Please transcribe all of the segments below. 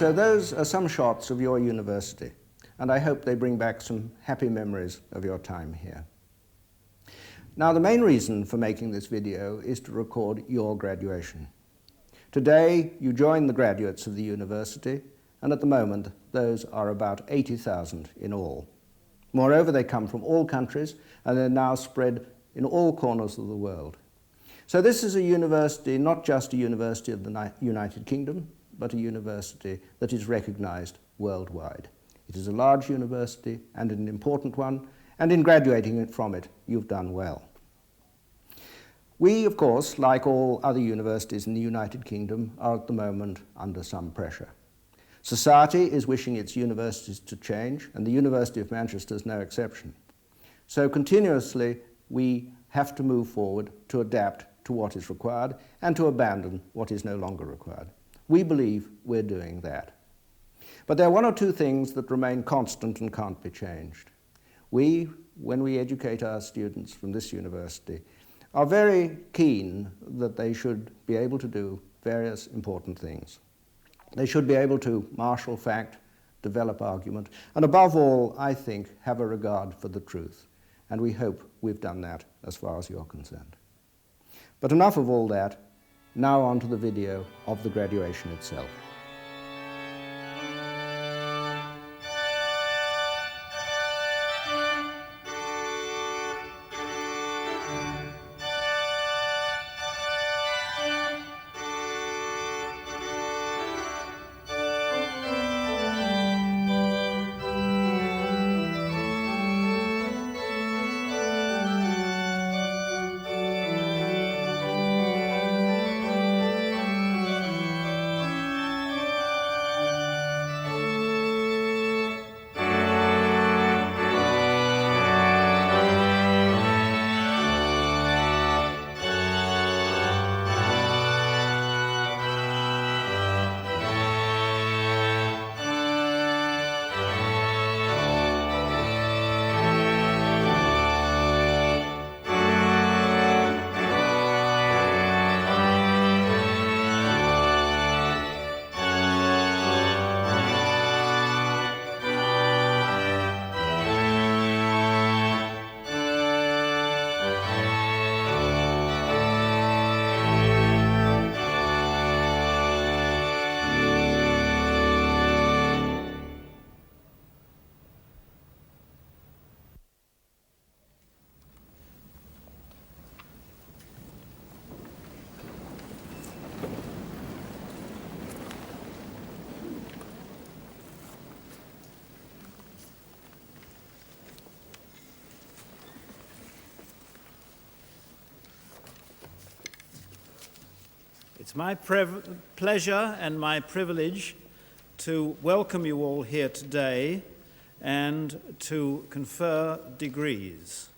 So those are some shots of your university, and I hope they bring back some happy memories of your time here. Now, the main reason for making this video is to record your graduation. Today, you join the graduates of the university, and at the moment, those are about 80,000 in all. Moreover, they come from all countries, and they're now spread in all corners of the world. So this is a university, not just a university of the United Kingdom, but a university that is recognized worldwide. It is a large university and an important one, and in graduating from it, you've done well. We, of course, like all other universities in the United Kingdom, are at the moment under some pressure. Society is wishing its universities to change, and the University of Manchester is no exception. So continuously, we have to move forward to adapt to what is required and to abandon what is no longer required. We believe we're doing that. But there are one or two things that remain constant and can't be changed. We, when we educate our students from this university, are very keen that they should be able to do various important things. They should be able to marshal fact, develop argument, and above all, I think, have a regard for the truth. And we hope we've done that as far as you're concerned. But enough of all that, now on to the video of the graduation itself. It's my pleasure and my privilege to welcome you all here today and to confer degrees.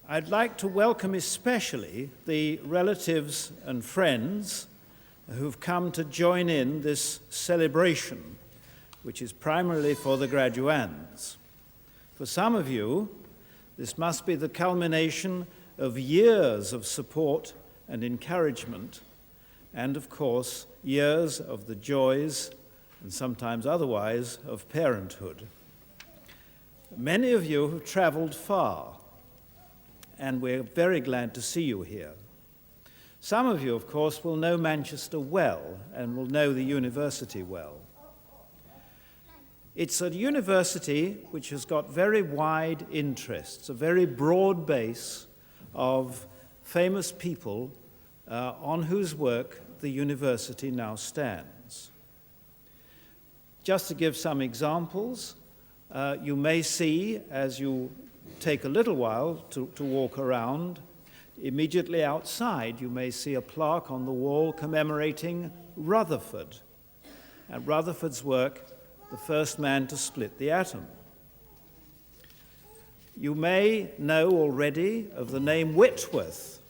I'd like to welcome especially the relatives and friends who've come to join in this celebration, which is primarily for the graduands. For some of you, this must be the culmination of years of support and encouragement, and of course, years of the joys, and sometimes otherwise, of parenthood. Many of you have traveled far, and we're very glad to see you here. Some of you, of course, will know Manchester well and will know the university well. It's a university which has got very wide interests, a very broad base of famous people on whose work the university now stands. Just to give some examples, you may see, as you take a little while to walk around, immediately outside you may see a plaque on the wall commemorating Rutherford, and Rutherford's work, the first man to split the atom. You may know already of the name Whitworth,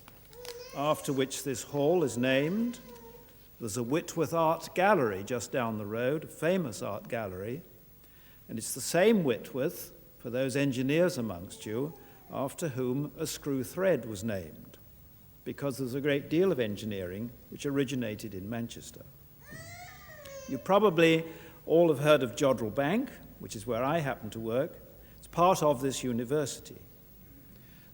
after which this hall is named. There's a Whitworth Art Gallery just down the road, a famous art gallery, and it's the same Whitworth, for those engineers amongst you, after whom a screw thread was named, because there's a great deal of engineering which originated in Manchester. You probably all have heard of Jodrell Bank, which is where I happen to work. It's part of this university.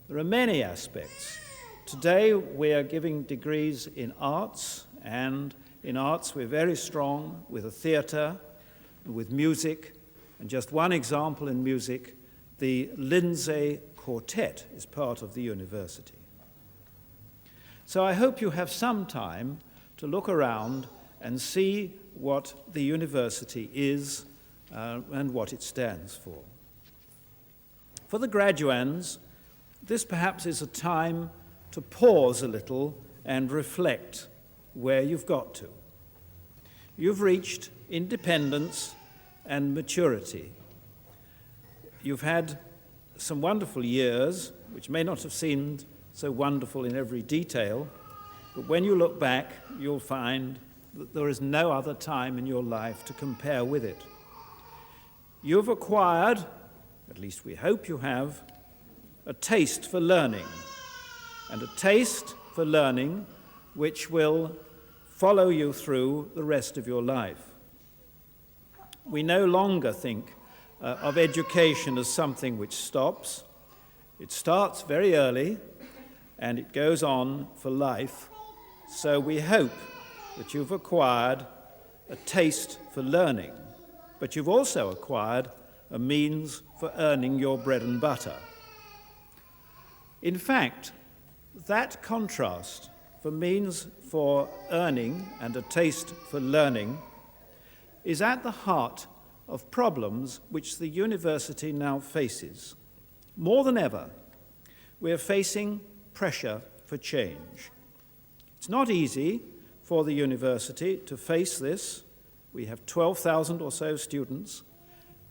There are many aspects. Today we are giving degrees in arts, and in arts we're very strong with a theatre, with music, and just one example in music, the Lindsay Quartet is part of the university. So I hope you have some time to look around and see what the university is and what it stands for. For the graduands, this perhaps is a time to pause a little and reflect where you've got to. You've reached independence and maturity. You've had some wonderful years, which may not have seemed so wonderful in every detail, but when you look back, you'll find that there is no other time in your life to compare with it. You've acquired, at least we hope you have, a taste for learning, and a taste for learning which will follow you through the rest of your life. We no longer think of education as something which stops. It starts very early and it goes on for life. So we hope that you've acquired a taste for learning, but you've also acquired a means for earning your bread and butter. In fact, that contrast for means for earning and a taste for learning is at the heart of problems which the university now faces. More than ever, we are facing pressure for change. It's not easy for the university to face this. We have 12,000 or so students.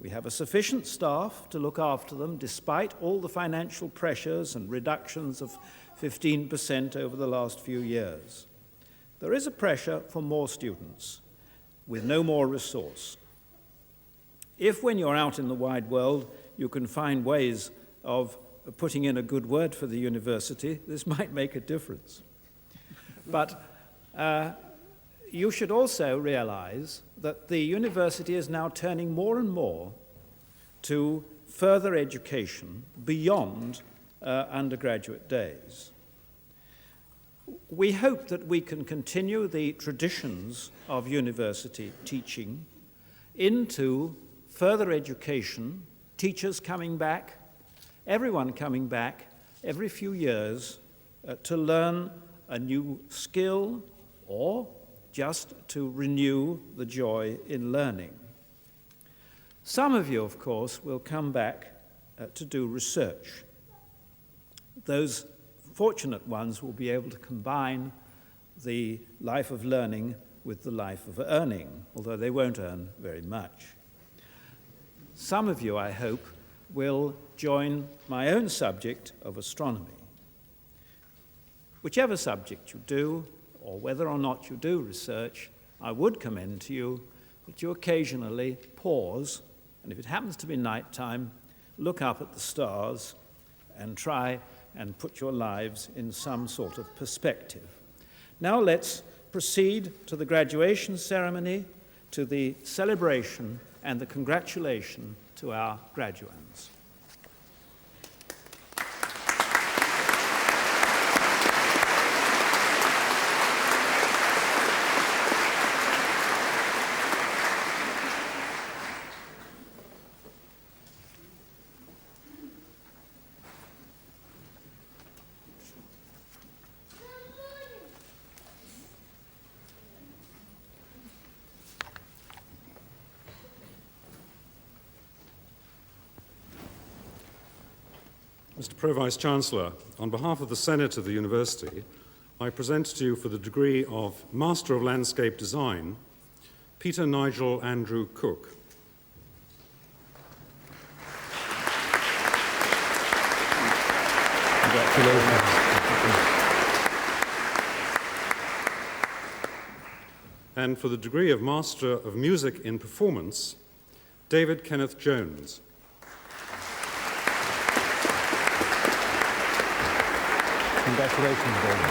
We have a sufficient staff to look after them, despite all the financial pressures and reductions of 15% over the last few years. There is a pressure for more students with no more resource. If, when you're out in the wide world, you can find ways of putting in a good word for the university, this might make a difference. But you should also realize that the university is now turning more and more to further education beyond undergraduate days. We hope that we can continue the traditions of university teaching into further education, teachers coming back, everyone coming back every few years to learn a new skill or just to renew the joy in learning. Some of you, of course, will come back to do research. Those fortunate ones will be able to combine the life of learning with the life of earning, although they won't earn very much. Some of you, I hope, will join my own subject of astronomy. Whichever subject you do, or whether or not you do research, I would commend to you that you occasionally pause, and if it happens to be nighttime, look up at the stars and try and put your lives in some sort of perspective. Now let's proceed to the graduation ceremony, to the celebration and the congratulation to our graduands. Mr. Pro-Vice-Chancellor, on behalf of the Senate of the University, I present to you for the degree of Master of Landscape Design, Peter Nigel Andrew Cook. Congratulations. And for the degree of Master of Music in Performance, David Kenneth Jones. Congratulations, David.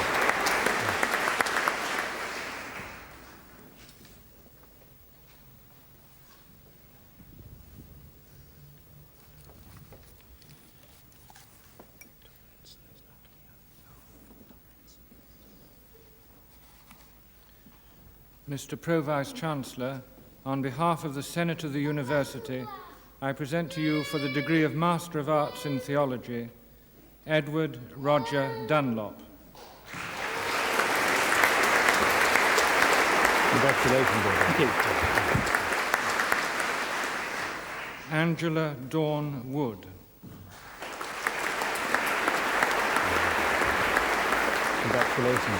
Mr. Pro-Vice-Chancellor, on behalf of the Senate of the University, I present to you for the degree of Master of Arts in Theology, Edward Roger Dunlop. Congratulations, Thank you. Angela Dawn Wood. Congratulations,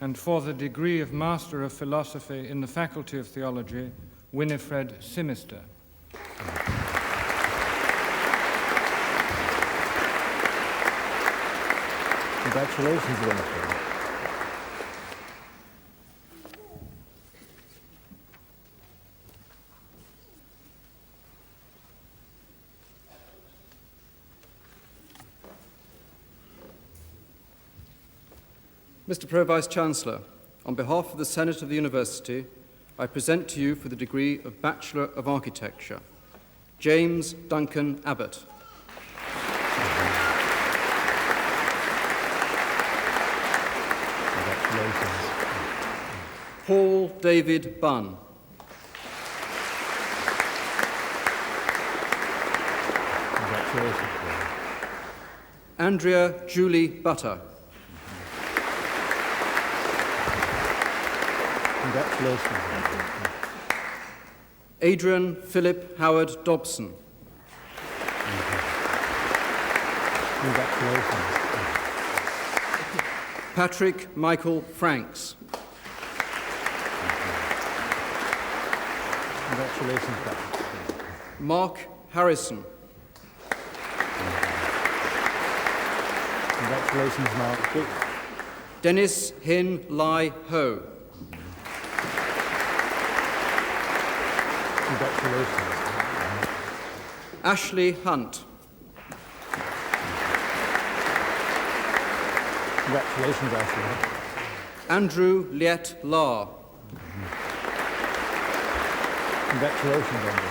And for the degree of Master of Philosophy in the Faculty of Theology, Winifred Simister. Congratulations, Winifred. Mr. Pro-Vice-Chancellor, on behalf of the Senate of the University, I present to you for the degree of Bachelor of Architecture, James Duncan Abbott. Congratulations. Paul David Bunn. Congratulations. Andrea Julie Butter. Congratulations. Adrian Philip Howard Dobson. Congratulations. Patrick Michael Franks. Congratulations, Patrick. Mark Harrison. Congratulations, Mark. Dennis Hin Lai Ho. Congratulations. Ashley Hunt. Congratulations, Ashley. Andrew Liet La. Congratulations, Andrew.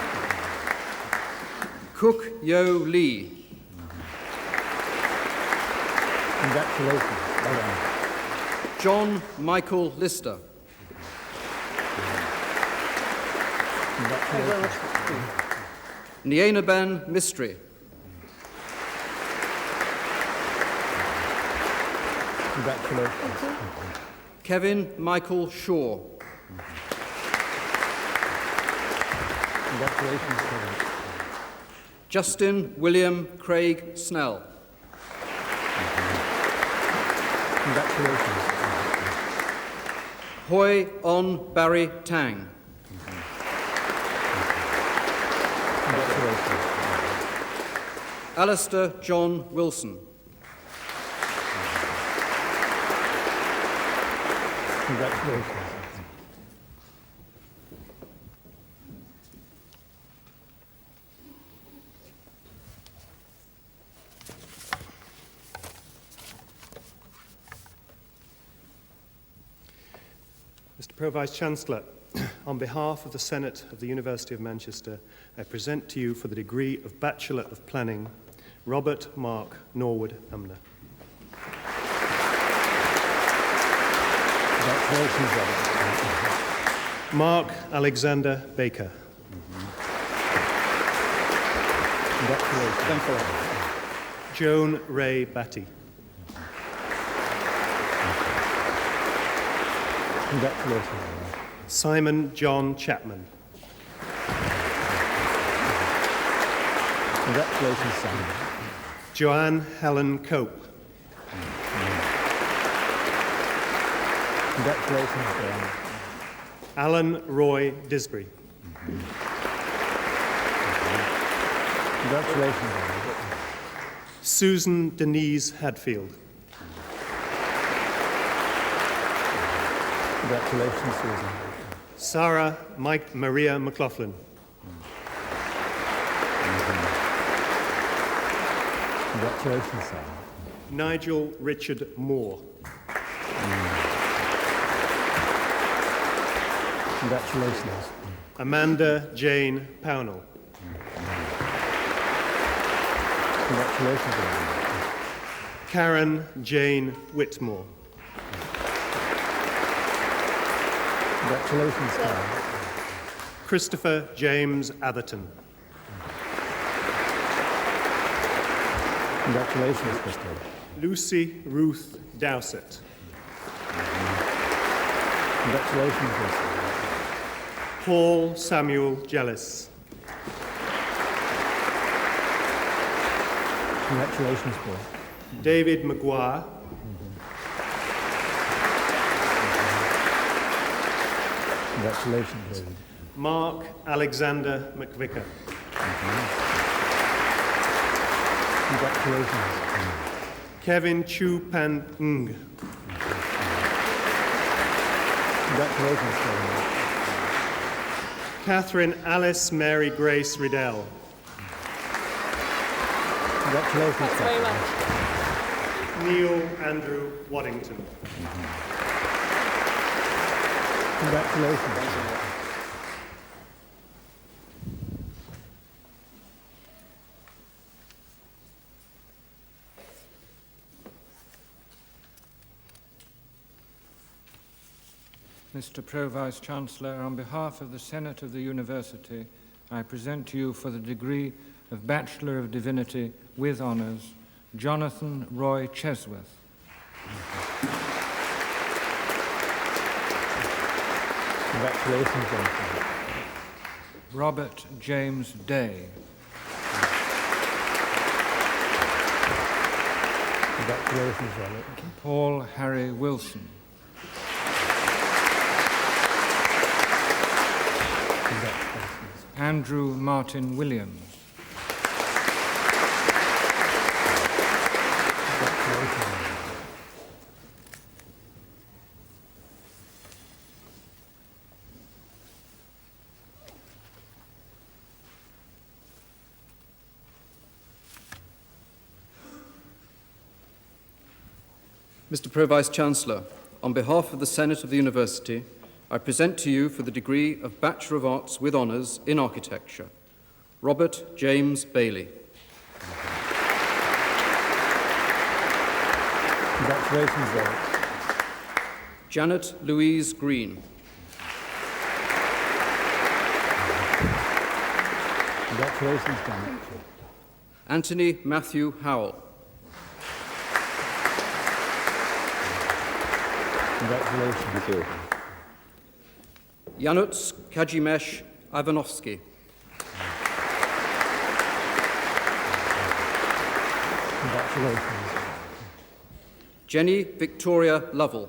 Cook Yo Lee. Congratulations. Well done. John Michael Lister. Congratulations. Nienaben Mystery. Congratulations. Kevin Michael Shaw. Congratulations, Kevin. Justin William Craig Snell. Congratulations. Hoi On Barry Tang. Congratulations. Alistair John Wilson. Congratulations. Mr. Pro-Vice-Chancellor, on behalf of the Senate of the University of Manchester, I present to you for the degree of Bachelor of Planning, Robert Mark Norwood Umner. Congratulations, Robert. Mark Alexander Baker. Congratulations. Thank you. Joan Ray Batty. Congratulations. Simon John Chapman. Congratulations, Simon. Joanne Helen Cope. Congratulations, Joanne. Alan Roy Disbury. Congratulations, Joanne. Susan Denise Hadfield. Congratulations, Susan. Sarah Mike Maria McLaughlin. Congratulations, Sarah. Nigel Richard Moore. Congratulations. Amanda Jane Pownell. Congratulations, Joanne. Karen Jane Whitmore. Congratulations, Paul. Christopher James Atherton. Congratulations, Christopher. Lucy Ruth Dowsett. Congratulations, Christopher. Paul Samuel Jellis. Congratulations, Paul. David Maguire. Congratulations, David. Mark Alexander McVicker. Congratulations. Kevin Chu Pan Ng. Congratulations, Kevin. Catherine Alice Mary Grace Riddell. Congratulations, Thanks very Kevin. much. Neil Andrew Waddington. Congratulations. Mr. Pro-Vice-Chancellor, on behalf of the Senate of the University, I present to you for the degree of Bachelor of Divinity with honours, Jonathan Roy Chesworth. Congratulations, Jonathan. Robert James Day. Congratulations, Robert. Paul Harry Wilson. Congratulations. Andrew Martin Williams. Congratulations. Mr. Pro-Vice-Chancellor, on behalf of the Senate of the University, I present to you for the degree of Bachelor of Arts with Honours in Architecture, Robert James Bailey. Congratulations, Robert. Janet Louise Green. Congratulations, Janet. Anthony Matthew Howell. Congratulations. Thank you. Janusz Kazimierz Ivanovsky. Congratulations. Jenny Victoria Lovell.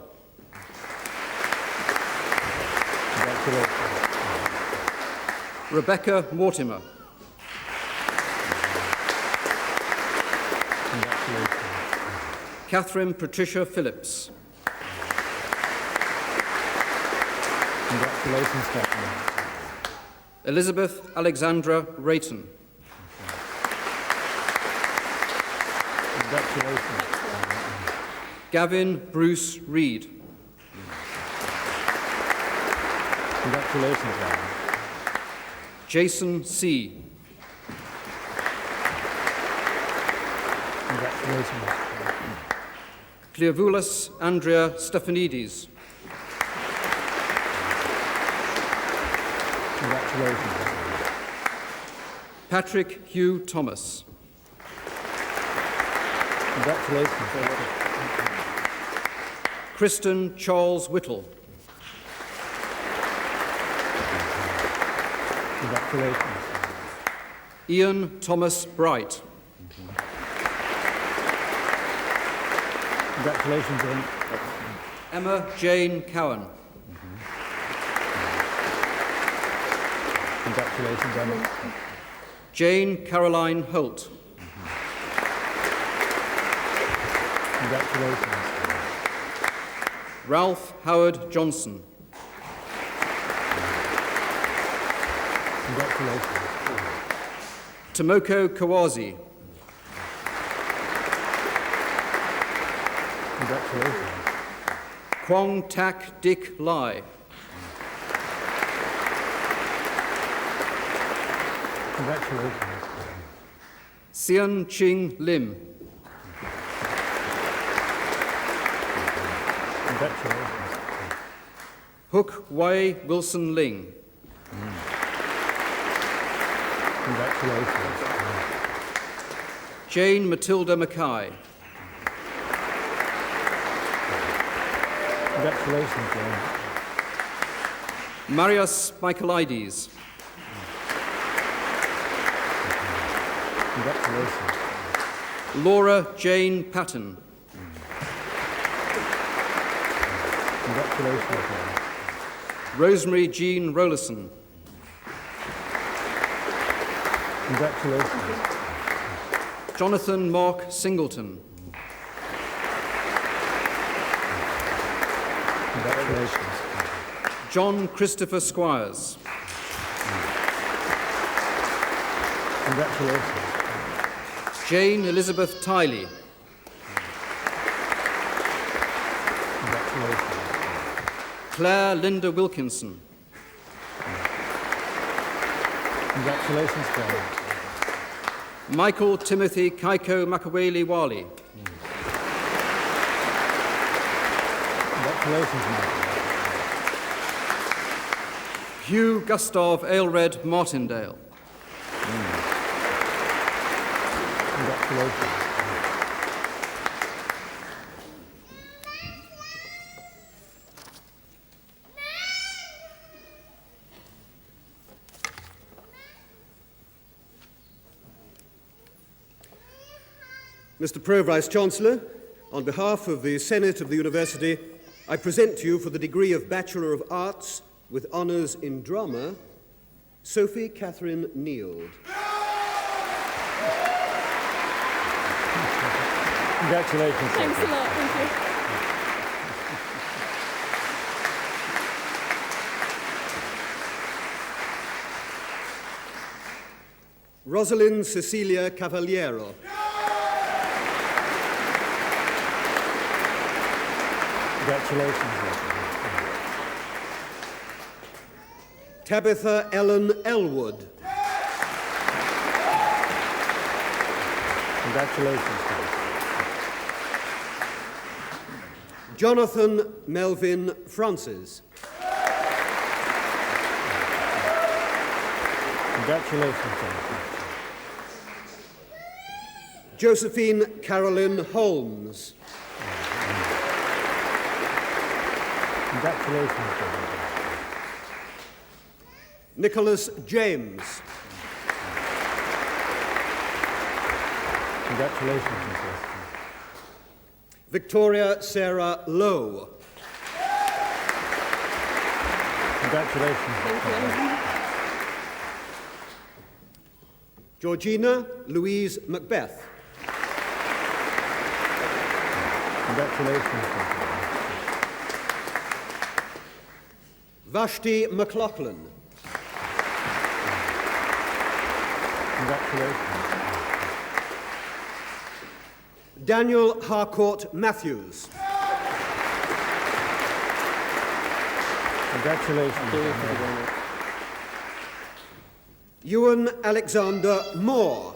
Congratulations. Rebecca Mortimer. Congratulations. Catherine Patricia Phillips. Congratulations, Catherine. Elizabeth Alexandra Rayton. Congratulations. Gavin Bruce Reed. Congratulations, Gavin. Jason C. Congratulations. Cleovoulos Andrea Stefanidis. Congratulations. Patrick Hugh Thomas. Congratulations. Kristen Charles Whittle. Congratulations. Ian Thomas Bright. Congratulations, Ian. Emma Jane Cowan. Congratulations, Emma. Jane Caroline Holt. Congratulations. Ralph Howard Johnson. Congratulations. Tomoko Kawazi. Congratulations. Kwong Tak Dick Lai. Congratulations. Sian Ching Lim. Congratulations. Hook Wai Wilson Ling. Congratulations. Jane Matilda Mackay. Congratulations, Jane. Marius Michaelides. Congratulations. Laura Jane Patton. Congratulations, Jane. Rosemary Jean Rollison. Congratulations. Jonathan Mark Singleton. Congratulations. John Christopher Squires. Congratulations. Jane Elizabeth Tiley. Congratulations. Claire Linda Wilkinson. Congratulations, Jane. Michael Timothy Kaiko Makaweli Wali. Congratulations, Michael. Hugh Gustav Aylred Martindale. Congratulations. Mr. Pro-Vice-Chancellor, on behalf of the Senate of the University, I present to you for the degree of Bachelor of Arts with honours in drama, Sophie Catherine Neild. Congratulations. Thanks a lot. Thank you. Rosalind Cecilia Cavaliero. Congratulations. Tabitha Ellen Elwood. Congratulations. Jonathan Melvin Francis. Congratulations, Jonathan. Josephine Carolyn Holmes. Congratulations, Jonathan. Nicholas James. Congratulations, Nicholas. Victoria Sarah Lowe. Congratulations. Thank you. Georgina Louise Macbeth. Congratulations, Jonathan. Vashti McLaughlin. Congratulations. Daniel Harcourt Matthews. Congratulations. Daniel. Ewan Alexander Moore.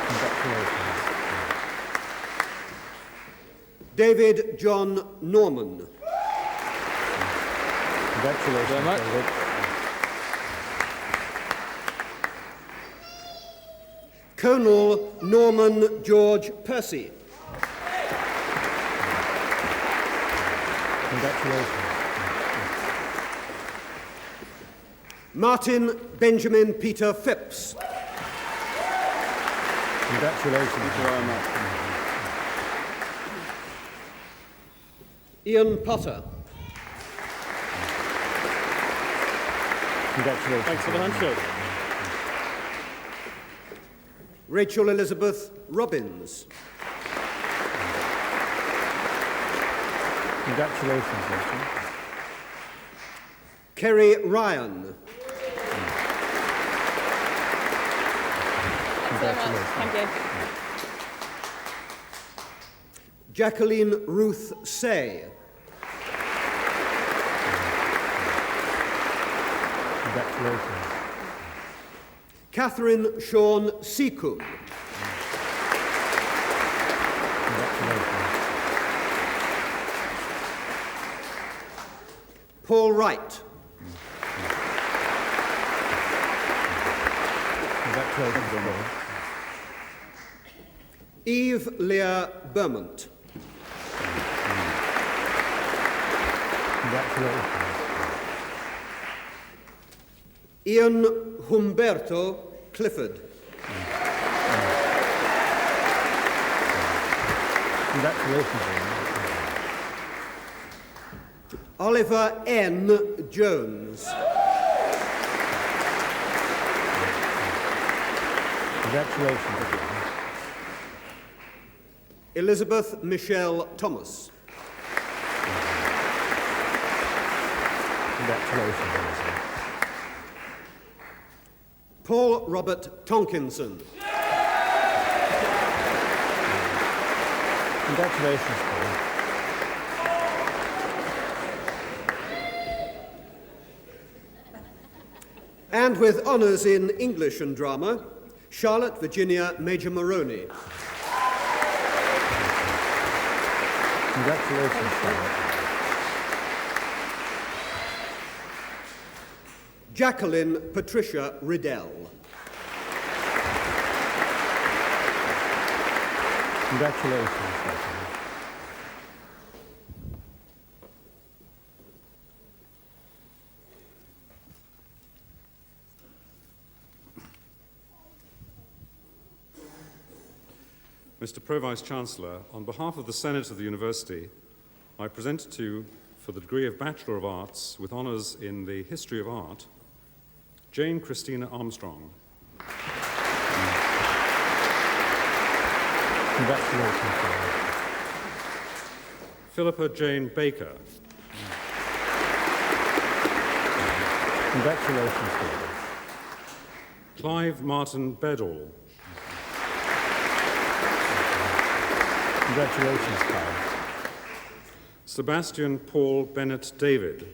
Congratulations. David John Norman. Congratulations, David. Colonel Norman George Percy. Congratulations. Martin Benjamin Peter Phipps. Congratulations. Thank you very much. Ian Potter. Congratulations. Thanks for the handshake. Rachel Elizabeth Robbins. Congratulations, Rachel. Kerry Ryan. Congratulations. Thank you. Jacqueline Ruth Say. Congratulations. Catherine Sean Seacombe. Congratulations. Paul Wright. Congratulations, Paul. Eve Leah Beaumont. Congratulations. Ian Humberto Clifford. Congratulations, Paul. Oliver N. Jones. Congratulations, Paul. Elizabeth Michelle Thomas. Congratulations, Elizabeth. Paul Robert Tonkinson. Congratulations, Paul. And with honours in English and drama, Charlotte Virginia Major Maroney. Congratulations, Charlotte. Jacqueline Patricia Riddell. Congratulations, Jacqueline. Mr. Pro-Vice-Chancellor, on behalf of the Senate of the University, I present to you for the degree of Bachelor of Arts with honours in the History of Art, Jane Christina Armstrong. Congratulations, Paul. Philippa Jane Baker. Congratulations, Paul. Clive Martin Bedall. Congratulations, Paul. Sebastian Paul Bennett David.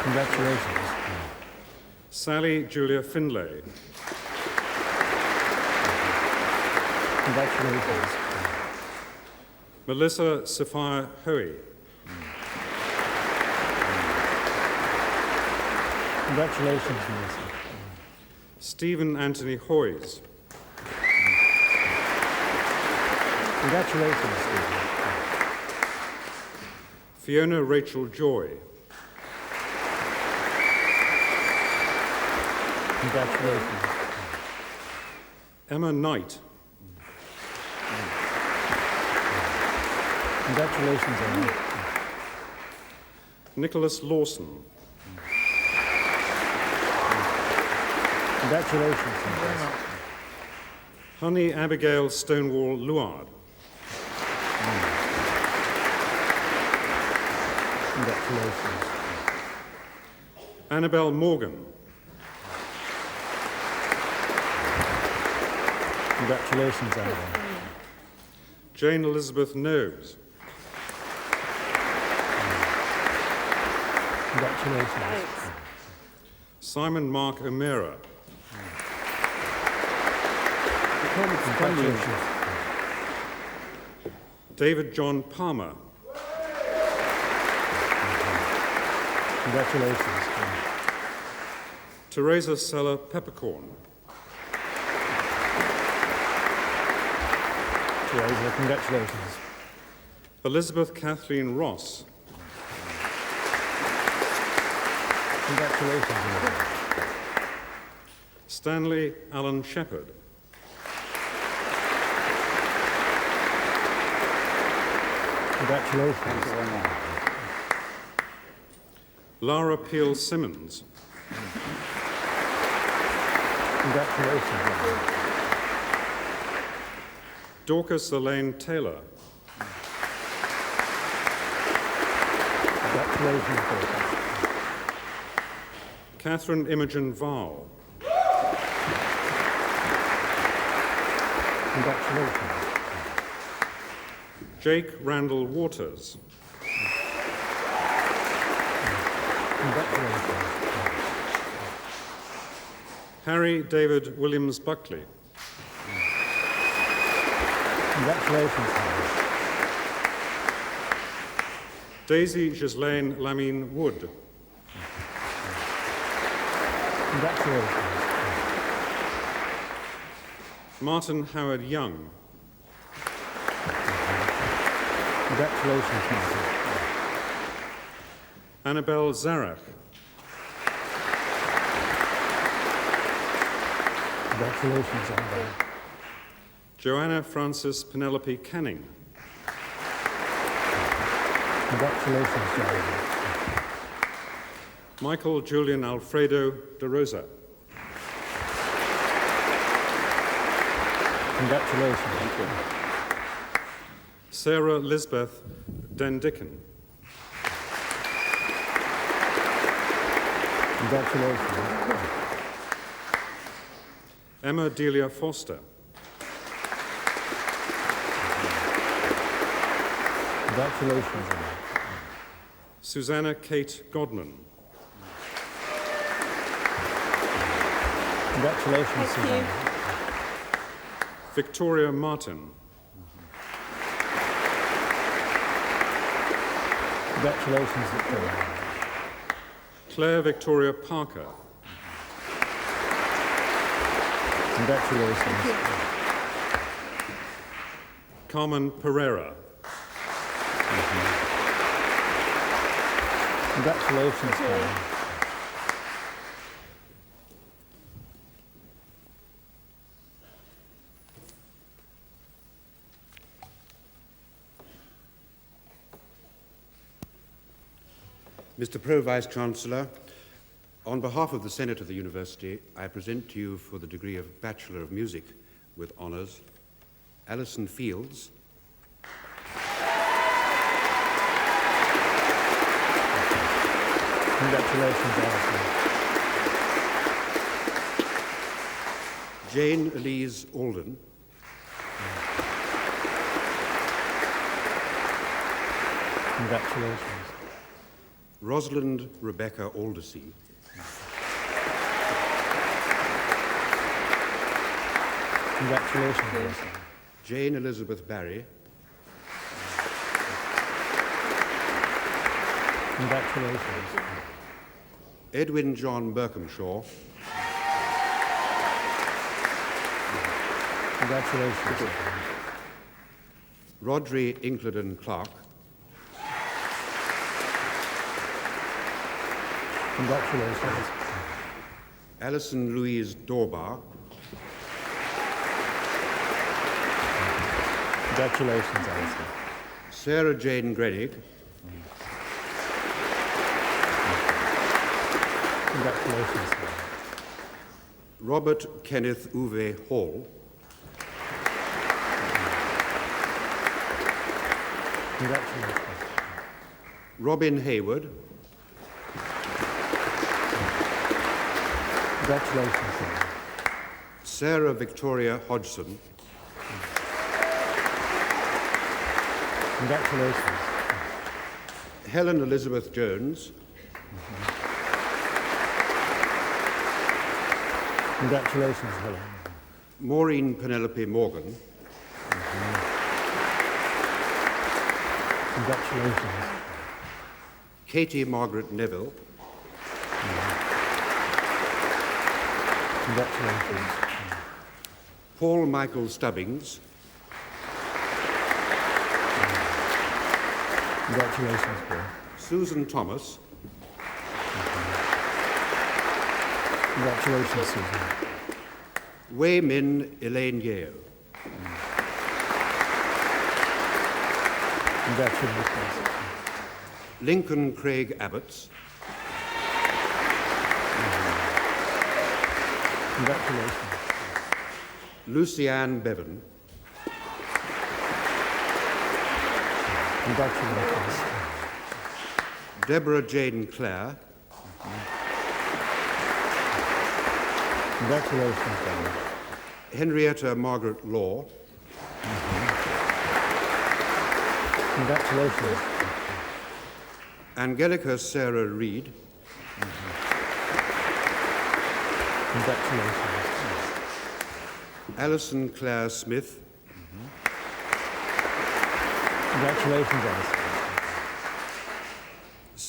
Congratulations. Sally Julia Finlay. Congratulations. Melissa Sophia Hoey. Congratulations, Melissa. Stephen Anthony Hoyes. Congratulations, Stephen. Fiona Rachel Joy. Congratulations. Emma Knight. Congratulations, Emma. Nicholas Lawson. Congratulations, Nicholas. Honey Abigail Stonewall Luard. Congratulations. Annabelle Morgan. Congratulations, Annabelle. Jane Elizabeth Knowes. Congratulations. Simon Mark O'Meara. Congratulations. David John Palmer. Congratulations. Teresa Sella Peppercorn. Teresa, congratulations. Elizabeth Kathleen Ross. Congratulations, Elizabeth. Stanley Allen Shepherd. Congratulations. Lara Peel Simmons. Congratulations. Dorcas Elaine Taylor. Congratulations, Dorcas. Catherine Imogen Val. Congratulations. Jake Randall Waters. Congratulations. Harry David Williams Buckley. Congratulations, Harry. Daisy Ghislaine Lamine Wood. Congratulations. Martin Howard Young. Congratulations, Martin. Annabelle Zarach. Congratulations, Annabelle. Joanna Frances Penelope Canning. Congratulations, Joanna. Michael Julian Alfredo de Rosa. Congratulations. Sarah Lisbeth Dendicken. Congratulations. Emma Delia Foster. Congratulations, Emma. Susanna Kate Godman. Congratulations, Susanna. Victoria Martin. Congratulations, Victoria. Claire Victoria Parker. Congratulations. Carmen Pereira. Congratulations, Carmen. Mr. Pro-Vice-Chancellor, on behalf of the Senate of the University, I present to you for the degree of Bachelor of Music with honours, Alison Fields, Congratulations, Alison. Jane Elise Alden, Congratulations. Rosalind Rebecca Aldersey, Congratulations, Alison. Jane Elizabeth Barry, Congratulations. Edwin John Berkhamshaw, Congratulations. Rodri Incledon Clark, Congratulations. Alison Louise Dorbar, Congratulations, Alison. Sarah Jane Grenig, Congratulations. Robert Kenneth Uwe Hall, Congratulations. Robin Hayward, Congratulations. Sarah Victoria Hodgson, Congratulations. Helen Elizabeth Jones, Congratulations, Helen. Maureen Penelope Morgan, Congratulations. Katie Margaret Neville, Congratulations. Paul Michael Stubbings, Congratulations, Paul. Susan Thomas, Congratulations, Susan. Wei Min Elaine Yeo, Congratulations. Lincoln Craig Abbots, Congratulations. Lucianne Bevan, Congratulations. Deborah Jane Clare, Congratulations, Deborah. Henrietta Margaret Law, Congratulations. Angelica Sarah Reed, Congratulations. Alison Claire Smith, Congratulations, Alison.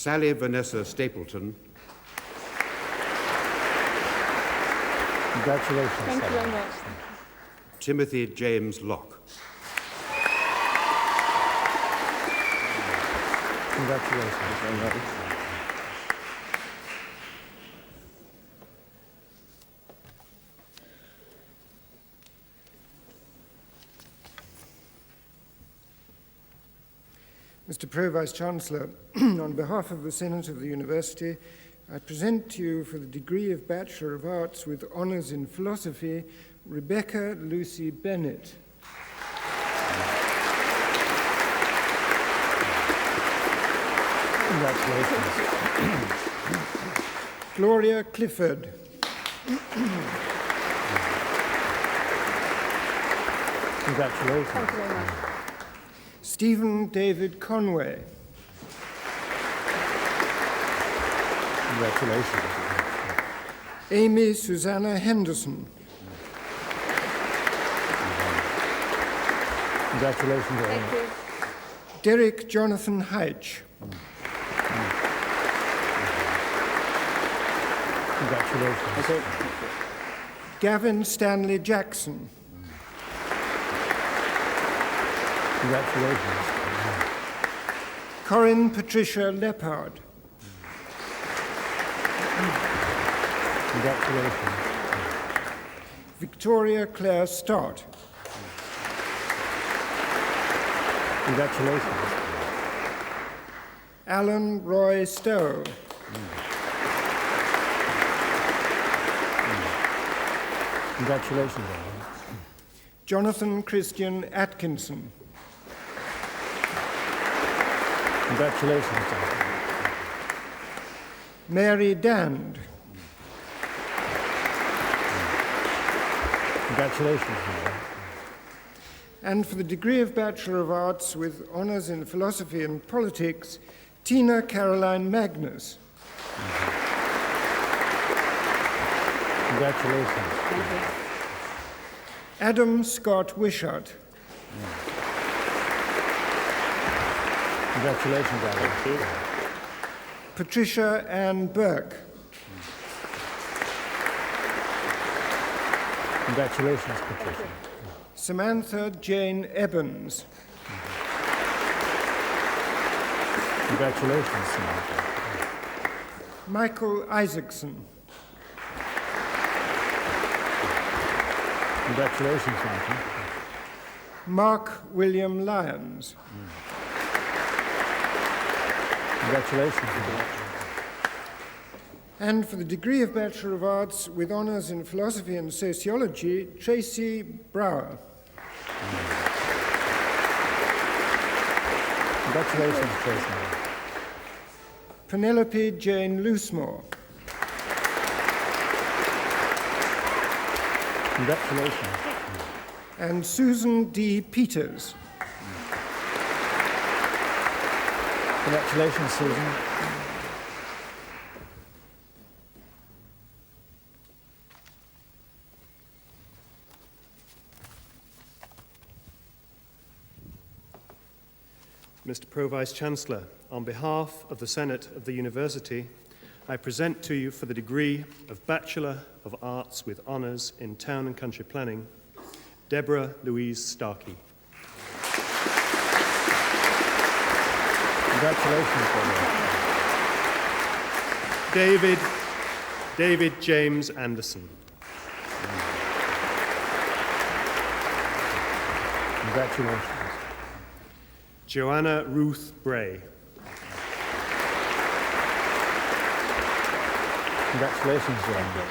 Sally Vanessa Stapleton, Congratulations. Thank you Sally. very much. Timothy James Locke. Congratulations. Mr. Pro-Vice-Chancellor, on behalf of the Senate of the University, I present to you for the degree of Bachelor of Arts with Honours in Philosophy, Rebecca Lucy Bennett. Congratulations. Gloria Clifford. Congratulations. Thank you very much. Stephen David Conway. Congratulations. Amy Susanna Henderson. Congratulations. Thank you. Derek Jonathan Heitch. Congratulations. Gavin Stanley Jackson. Congratulations. Corinne Patricia Leppard. Congratulations. Victoria Claire Stott. Congratulations. Alan Roy Stowe. Congratulations, Alan. Jonathan Christian Atkinson. Congratulations, Jonathan. Mary Dand. Congratulations, Mary. And for the degree of Bachelor of Arts with Honours in Philosophy and Politics, Tina Caroline Magnus. Congratulations. Adam Scott Wishart. Congratulations, Alan. Patricia Ann Burke. Congratulations, Patricia. Samantha Jane Evans. Congratulations, Samantha. Michael Isaacson. Congratulations, Michael. Mark William Lyons. Congratulations, Michael. And for the degree of Bachelor of Arts with Honours in Philosophy and Sociology, Tracy Brower. Congratulations, Tracy. Penelope Jane Loosemore. Congratulations. And Susan D. Peters. Congratulations, Susan. Mr. Pro-Vice-Chancellor, on behalf of the Senate of the University, I present to you for the degree of Bachelor of Arts with Honours in Town and Country Planning, Deborah Louise Starkey. Congratulations, Deborah. David James Anderson. Congratulations. Joanna Ruth Bray. Congratulations, Joanna.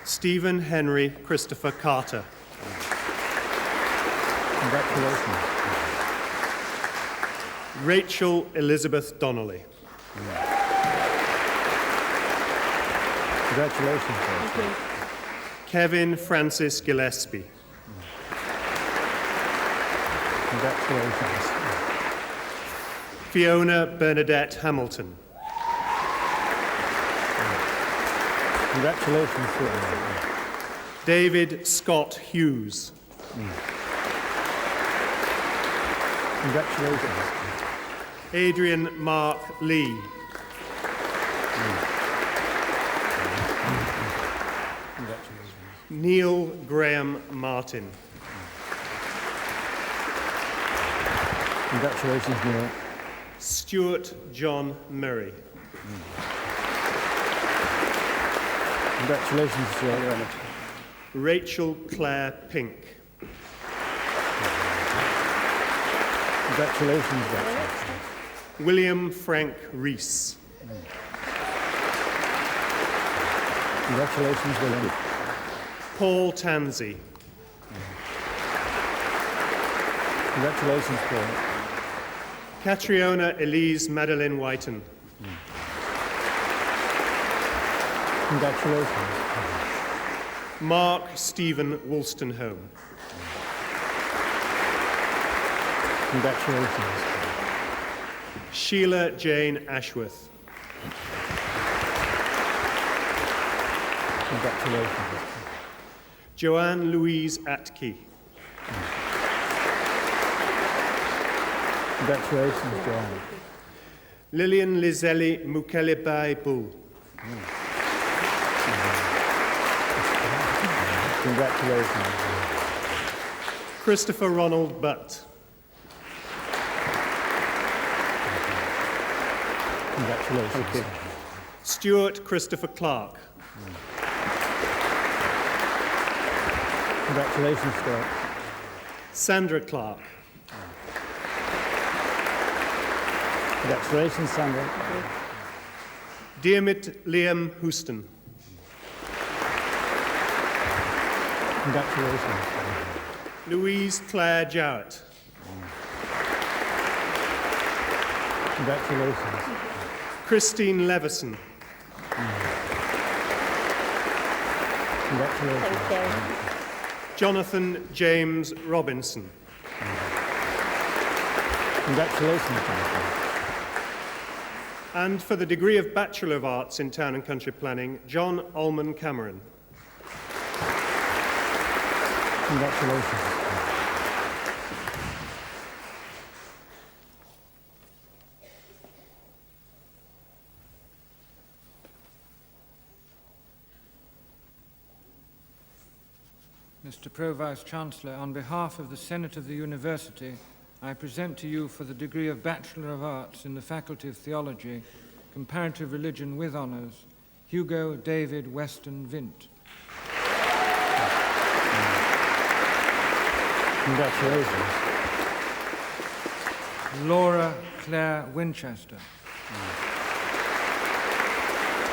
Stephen Henry Christopher Carter. Congratulations. Rachel Elizabeth Donnelly. Congratulations, Rachel. Kevin Francis Gillespie. Congratulations. Fiona Bernadette Hamilton. Congratulations, Fiona. David Scott Hughes. Congratulations. Adrian Mark Lee. Neil Graham Martin. Congratulations, Neil. Stuart John Murray. Congratulations, Stuart. Rachel Claire Pink. Congratulations, Rachel. William Frank Rees. Congratulations, William. Paul Tansey. Congratulations, Paul. Catriona Elise Madeline Whiten. Congratulations. Mark Stephen Wolstenholme. Congratulations. Sheila Jane Ashworth. Congratulations. Joanne Louise Atke. Congratulations, Joanne. Lillian Lizelle Mukelebai Bull. Congratulations. Christopher Ronald Butt. Congratulations. Stuart Christopher Clark. Congratulations, Stuart. Sandra Clark. Congratulations, Sandra. Diarmid Liam Houston. Congratulations. Louise Claire Jowett. Congratulations. Christine Levison. Congratulations. Jonathan James Robinson. Congratulations, Jonathan. And for the degree of Bachelor of Arts in Town and Country Planning, John Allman Cameron. Congratulations. Mr. Pro-Vice-Chancellor, on behalf of the Senate of the University, I present to you for the degree of Bachelor of Arts in the Faculty of Theology, Comparative Religion with Honours, Hugo David Weston Vint. Congratulations. Laura Claire Winchester.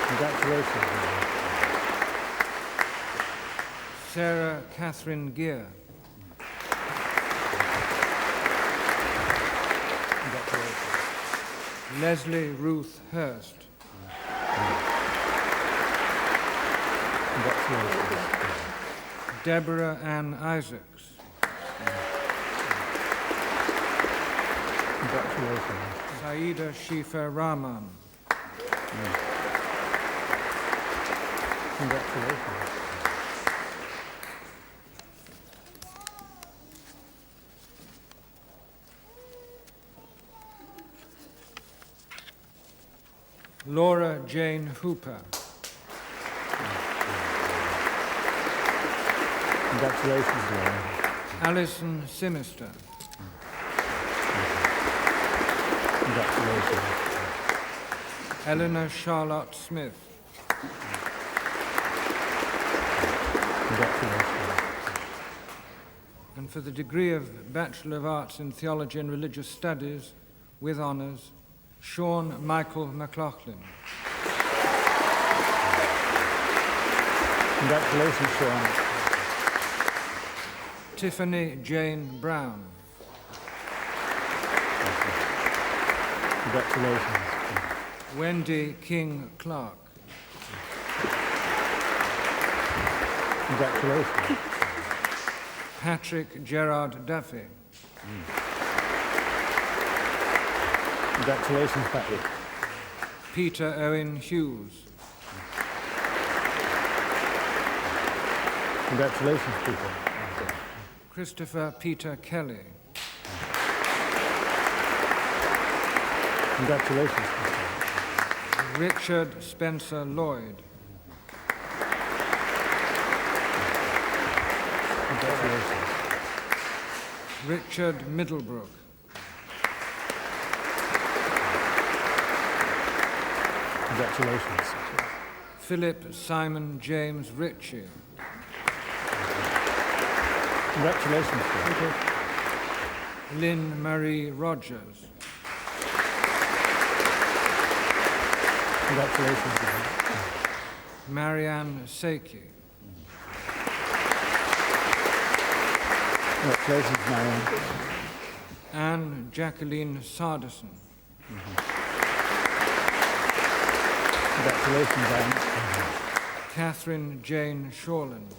Congratulations. Sarah Catherine Gear. Leslie Ruth Hurst. Congratulations. Deborah Ann Isaacs. Congratulations. Saida Shifa Rahman. Congratulations. Laura Jane Hooper. Congratulations, Laura. Alison Simister. Congratulations. Eleanor Charlotte Smith. Congratulations. And for the degree of Bachelor of Arts in Theology and Religious Studies, with honours, Sean Michael McLaughlin. Congratulations, Sean. Tiffany Jane Brown. Congratulations. Wendy King Clark. Congratulations. Patrick Gerard Duffy. Congratulations, Patrick. Peter Owen Hughes. Congratulations, Peter. Christopher Peter Kelly. Congratulations, Peter. Richard Spencer Lloyd. Congratulations. Richard Middlebrook. Congratulations. Philip Simon James Ritchie. Congratulations. Lynn Marie Rogers. Congratulations. Marianne Seiki. Congratulations, Marianne. Anne Jacqueline Sarderson. Congratulations, Anne. Catherine Jane Shorland.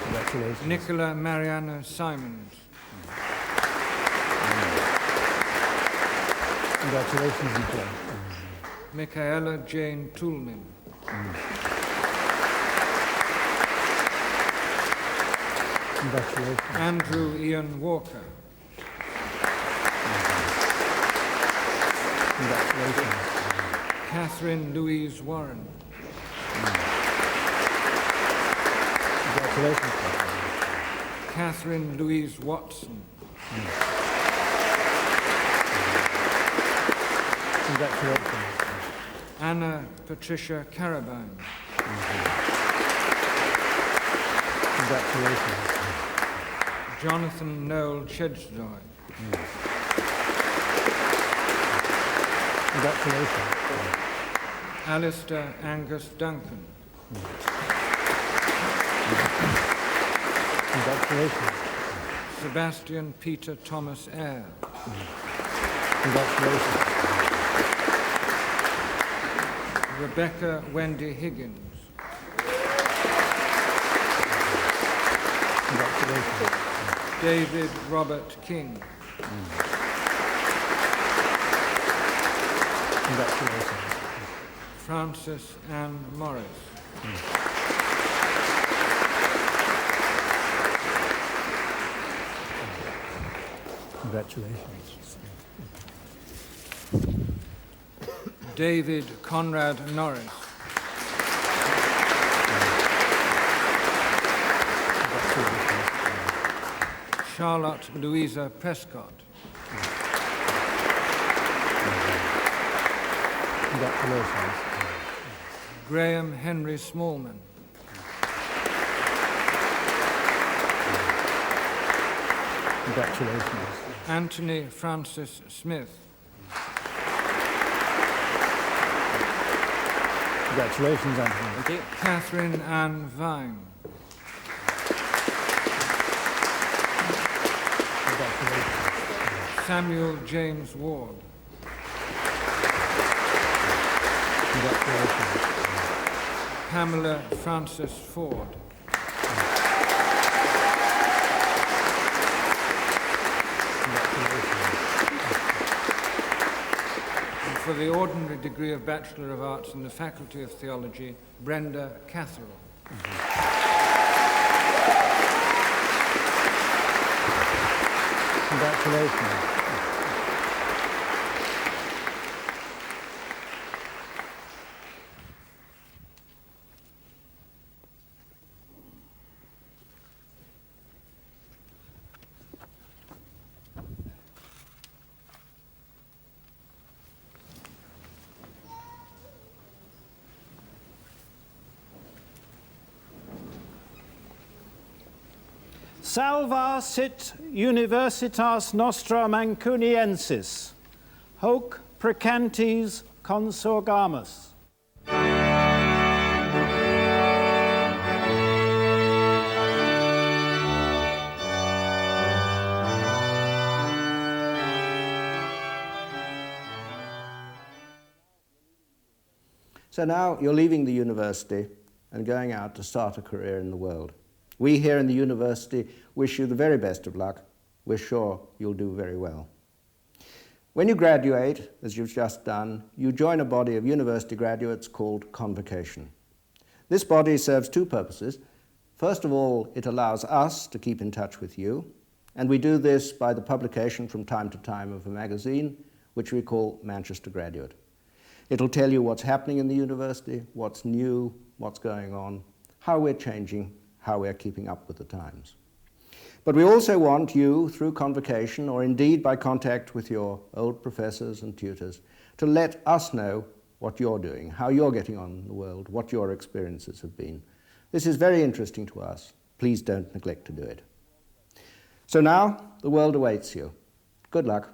Congratulations. Nicola Mariana Simons. Congratulations, Nicola. Michaela Jane Toulmin. Congratulations. Andrew Ian Walker. Congratulations. Catherine Louise Warren. Congratulations, Catherine Louise Watson. Congratulations. Anna Patricia Carabine. Congratulations. Jonathan Noel Chedjoy. Congratulations. Alistair Angus Duncan. Congratulations. Sebastian Peter Thomas Eyre. Congratulations. Rebecca Wendy Higgins. Congratulations. David Robert King. Congratulations. Frances Ann Morris. Congratulations. David Conrad Norris. Congratulations. Charlotte Louisa Prescott. Congratulations. Graham Henry Smallman. Congratulations. Anthony Francis Smith. Congratulations, Anthony. Thank you. Catherine Ann Vine. Congratulations. Samuel James Ward. Congratulations. Pamela Frances Ford. And for the ordinary degree of Bachelor of Arts in the Faculty of Theology, Brenda Catherall. Congratulations. Salva sit universitas nostra Mancuniensis, hoc precantes consorgamus. So now you're leaving the university and going out to start a career in the world. We here in the university wish you the very best of luck. We're sure you'll do very well. When you graduate, as you've just done, you join a body of university graduates called Convocation. This body serves two purposes. First of all, it allows us to keep in touch with you, And we do this by the publication from time to time of a magazine, which we call Manchester Graduate. It'll tell you what's happening in the university, what's new, what's going on, how we're changing, how we're keeping up with the times. But we also want you, through convocation or indeed by contact with your old professors and tutors, to let us know what you're doing, how you're getting on in the world, what your experiences have been. This is very interesting to us. Please don't neglect to do it. So now, the world awaits you. Good luck.